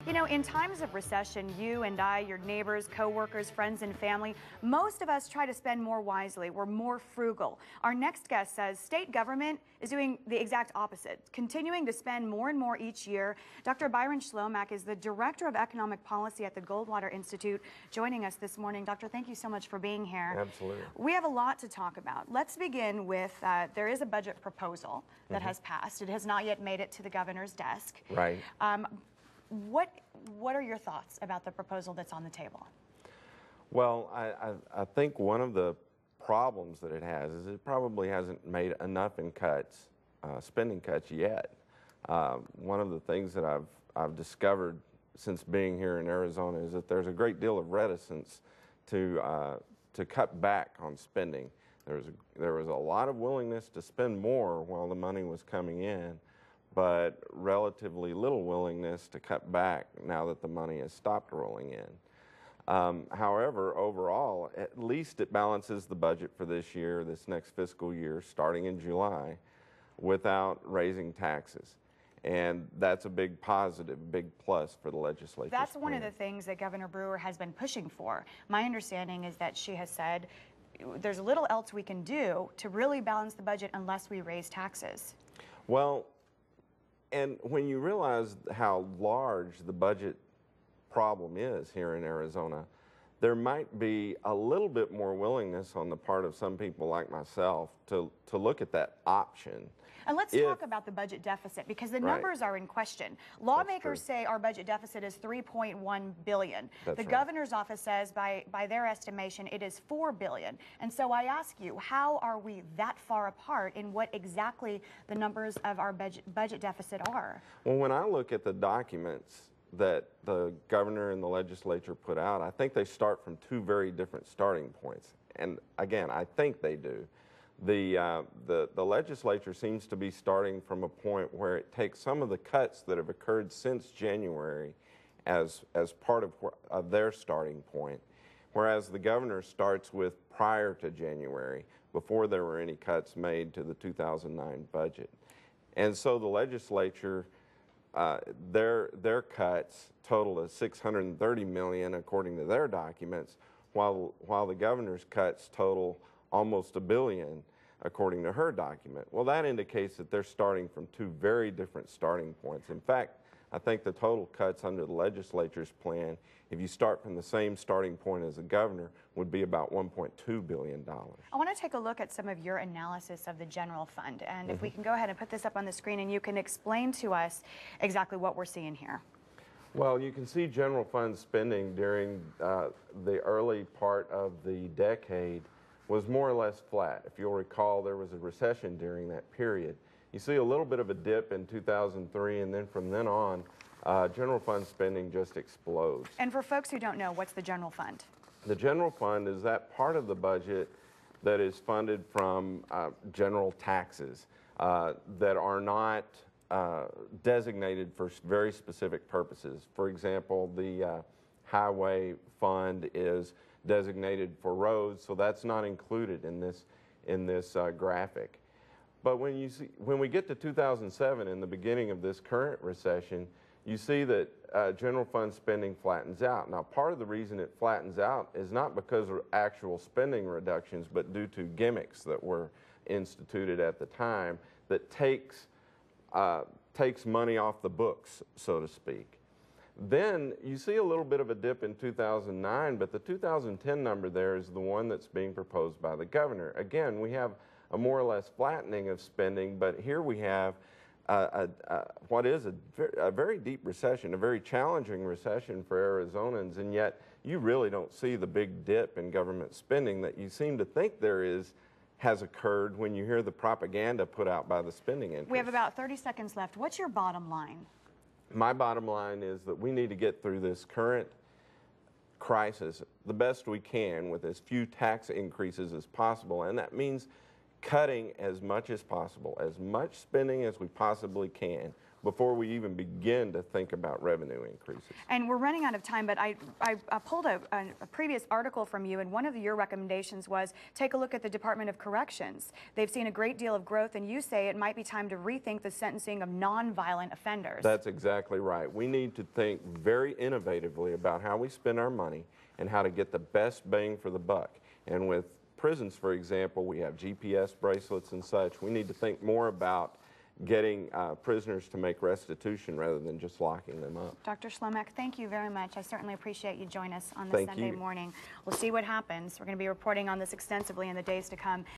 You know, in times of recession, you and I, your neighbors, coworkers, friends, and family, most of us try to spend more wisely. We're more frugal. Our next guest says state government is doing the exact opposite, continuing to spend more and more each year. Dr. Byron Schlomach is the Director of Economic Policy at the Goldwater Institute, joining us this morning. Doctor, thank you so much for being here. Absolutely. We have a lot to talk about. Let's begin with, there is a budget proposal that has passed. It has not yet made it to the governor's desk. Right. What are your thoughts about the proposal that's on the table? Well, I think one of the problems that it has is it probably hasn't made enough in cuts, spending cuts yet. One of the things that I've discovered since being here in Arizona is that there's a great deal of reticence to cut back on spending. There was a lot of willingness to spend more while the money was coming in, but relatively little willingness to cut back now that the money has stopped rolling in. However, overall, at least it balances the budget for this year, this next fiscal year, starting in July, without raising taxes. And that's a big positive, big plus for the legislature. That's one of the things that Governor Brewer has been pushing for. My understanding is that she has said there's little else we can do to really balance the budget unless we raise taxes. Well, and when you realize how large the budget problem is here in Arizona, there might be a little bit more willingness on the part of some people like myself to look at that option. And let's talk about the budget deficit, because the numbers are in question. Lawmakers say our budget deficit is $3.1 billion. The governor's office says by their estimation it is $4 billion. And so I ask you, how are we that far apart in what exactly the numbers of our budget deficit are? Well, when I look at the documents that the governor and the legislature put out, I think they start from two very different starting points. And again, I think they do. The legislature seems to be starting from a point where it takes some of the cuts that have occurred since January as part of their starting point, whereas the governor starts with prior to January, before there were any cuts made to the 2009 budget. And so the legislature, their cuts total of $630 million according to their documents, while the governor's cuts total almost $1 billion according to her document. Well, that indicates that they're starting from two very different starting points. In fact, I think the total cuts under the legislature's plan, if you start from the same starting point as the governor, would be about $1.2 billion. I want to take a look at some of your analysis of the general fund. And if we can go ahead and put this up on the screen and you can explain to us exactly what we're seeing here. Well, you can see general fund spending during the early part of the decade was more or less flat. If you'll recall, there was a recession during that period. You see a little bit of a dip in 2003, and then from then on, general fund spending just explodes. And for folks who don't know, what's the general fund? The general fund is that part of the budget that is funded from general taxes that are not designated for very specific purposes. For example, the highway fund is designated for roads, so that's not included in this graphic. But when we get to 2007, in the beginning of this current recession, you see that general fund spending flattens out. Now, part of the reason it flattens out is not because of actual spending reductions, but due to gimmicks that were instituted at the time that takes money off the books, so to speak. Then you see a little bit of a dip in 2009, but the 2010 number there is the one that's being proposed by the governor. Again, we have a more or less flattening of spending, but here we have what is a very deep recession, a very challenging recession for Arizonans, and yet you really don't see the big dip in government spending that you seem to think has occurred when you hear the propaganda put out by the spending interests. We have about 30 seconds left. What's your bottom line? My bottom line is that we need to get through this current crisis the best we can with as few tax increases as possible, and that means cutting as much as possible, as much spending as we possibly can, before we even begin to think about revenue increases. And we're running out of time, but I pulled a previous article from you, and one of your recommendations was take a look at the Department of Corrections. They've seen a great deal of growth, and you say it might be time to rethink the sentencing of non-violent offenders. That's exactly right. We need to think very innovatively about how we spend our money and how to get the best bang for the buck. And with prisons, for example, we have GPS bracelets and such. We need to think more about getting prisoners to make restitution rather than just locking them up. Dr. Schlomach, thank you very much. I certainly appreciate you joining us on this Sunday morning. We'll see what happens. We're going to be reporting on this extensively in the days to come.